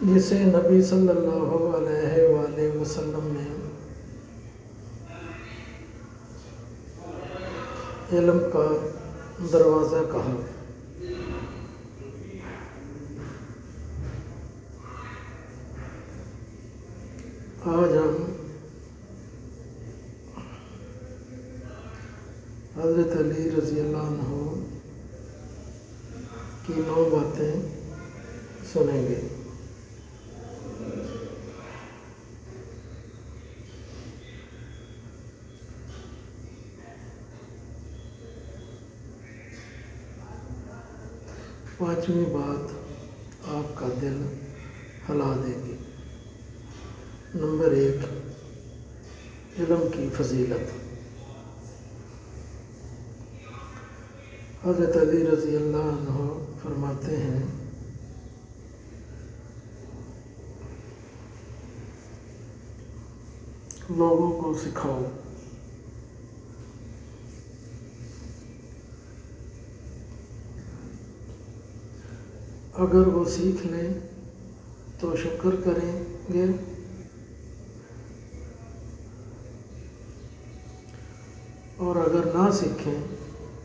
جسے نبی صلی اللہ علیہ وآلہ وسلم نے علم کا دروازہ کہا۔ آج ہم حضرت علی رضی اللہ عنہ کی 9 باتیں سنیں گے۔ پانچویں بات آپ کا دل ہلا دے گی۔ نمبر 1، علم کی فضیلت۔ حضرت علی رضی اللہ عنہ فرماتے ہیں، لوگوں کو سکھاؤ، اگر وہ سیکھ لیں تو شکر کریں گے، اور اگر نہ سیکھیں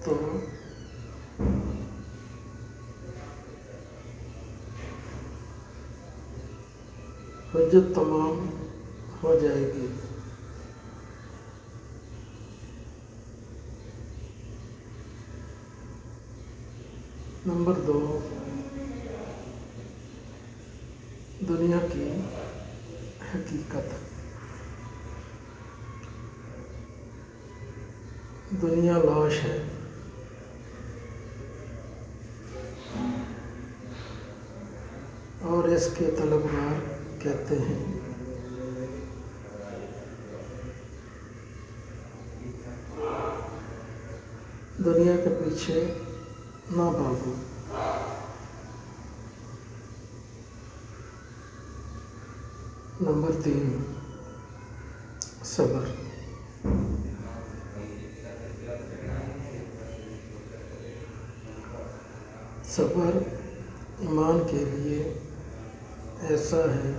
تو حجت تمام ہو جائے گی۔ نمبر 2، دنیا کی حقیقت۔ دنیا لاش ہے، اور اس کے طلبگار کہتے ہیں، دنیا کے پیچھے نہ بھاگو۔ نمبر 3، صبر۔ صبر ایمان کے لیے ایسا ہے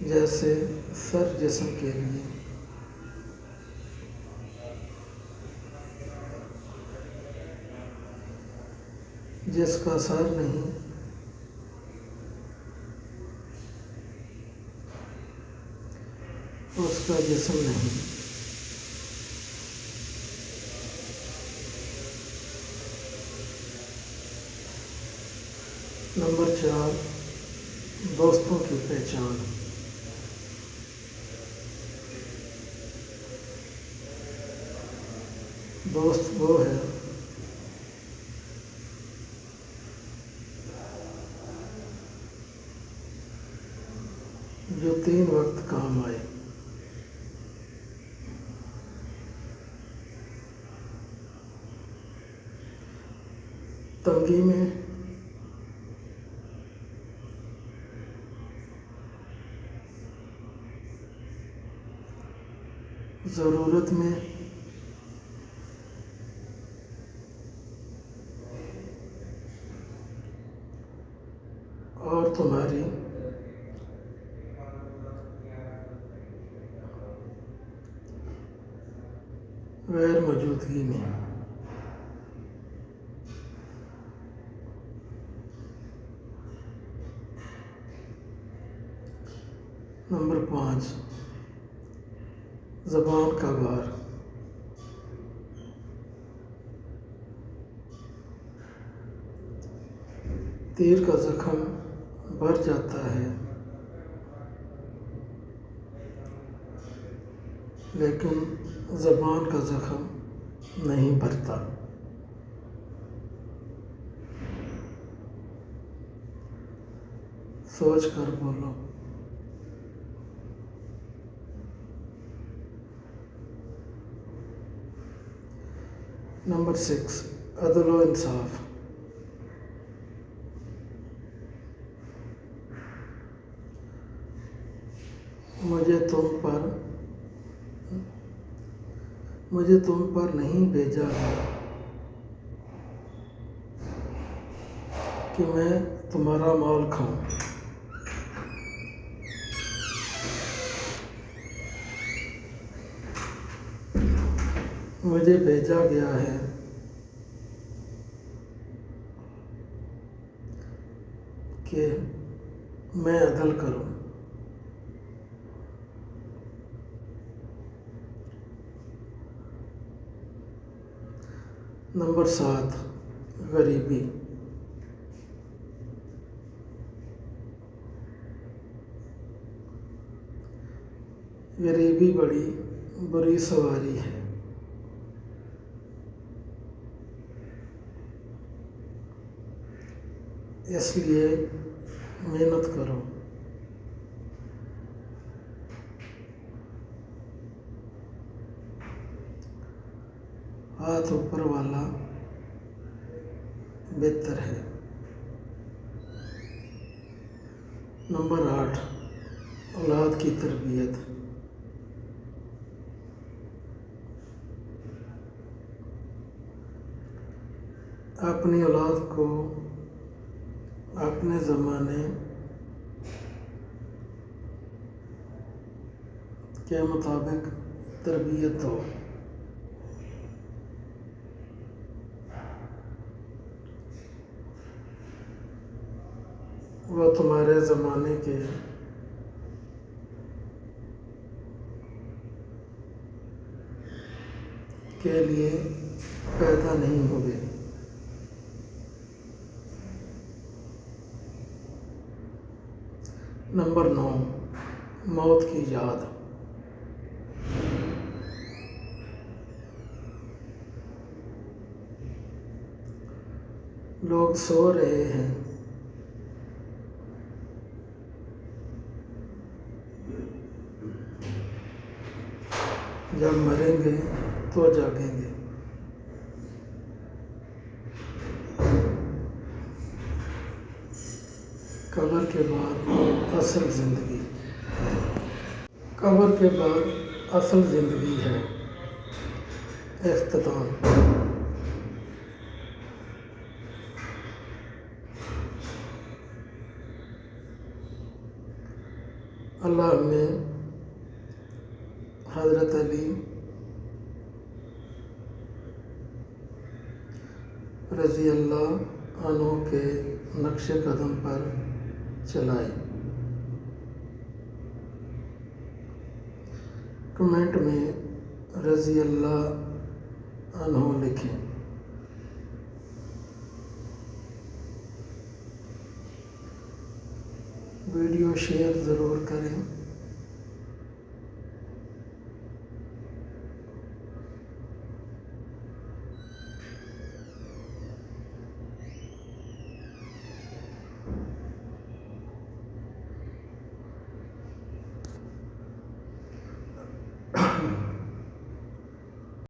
جیسے سر جسم کے لیے۔ جس کا سر نہیں اس کا جسم نہیں۔ نمبر 4، دوستوں کی پہچان۔ دوست وہ ہے جو 3 وقت کام آئے۔ تنگی میں، ضرورت میں، اور تمہاری غیر موجودگی میں۔ نمبر 5، زبان کا وار۔ تیر کا زخم بھر جاتا ہے لیکن زبان کا زخم نہیں بھرتا۔ سوچ کر بولو۔ نمبر 6، عدل و انصاف۔ مجھے تم پر نہیں بھیجا گیا کہ میں تمہارا مال کھاؤں۔ مجھے بھیجا گیا ہے کہ میں عدل کروں۔ نمبر 7، غریبی۔ غریبی بڑی بری سواری ہے۔ اس لیے محنت کرو۔ ہاتھ اوپر والا بہتر ہے۔ نمبر 8، اولاد کی تربیت۔ اپنی اولاد کو اپنے زمانے کے مطابق تربیت دو۔ وہ تمہارے زمانے کے لیے پیدا نہیں ہوئے۔ نمبر 9، موت کی یاد۔ لوگ سو رہے ہیں، جب مریں گے تو جاگیں گے۔ قبر کے بعد اصل زندگی۔ قبر کے بعد اصل زندگی ہے اختتام۔ اللہ نے حضرت علی رضی اللہ عنہ کے نقش قدم پر چلائی۔ کمنٹ میں رضی اللہ عنہ لکھیں۔ ویڈیو شیئر ضرور کریں۔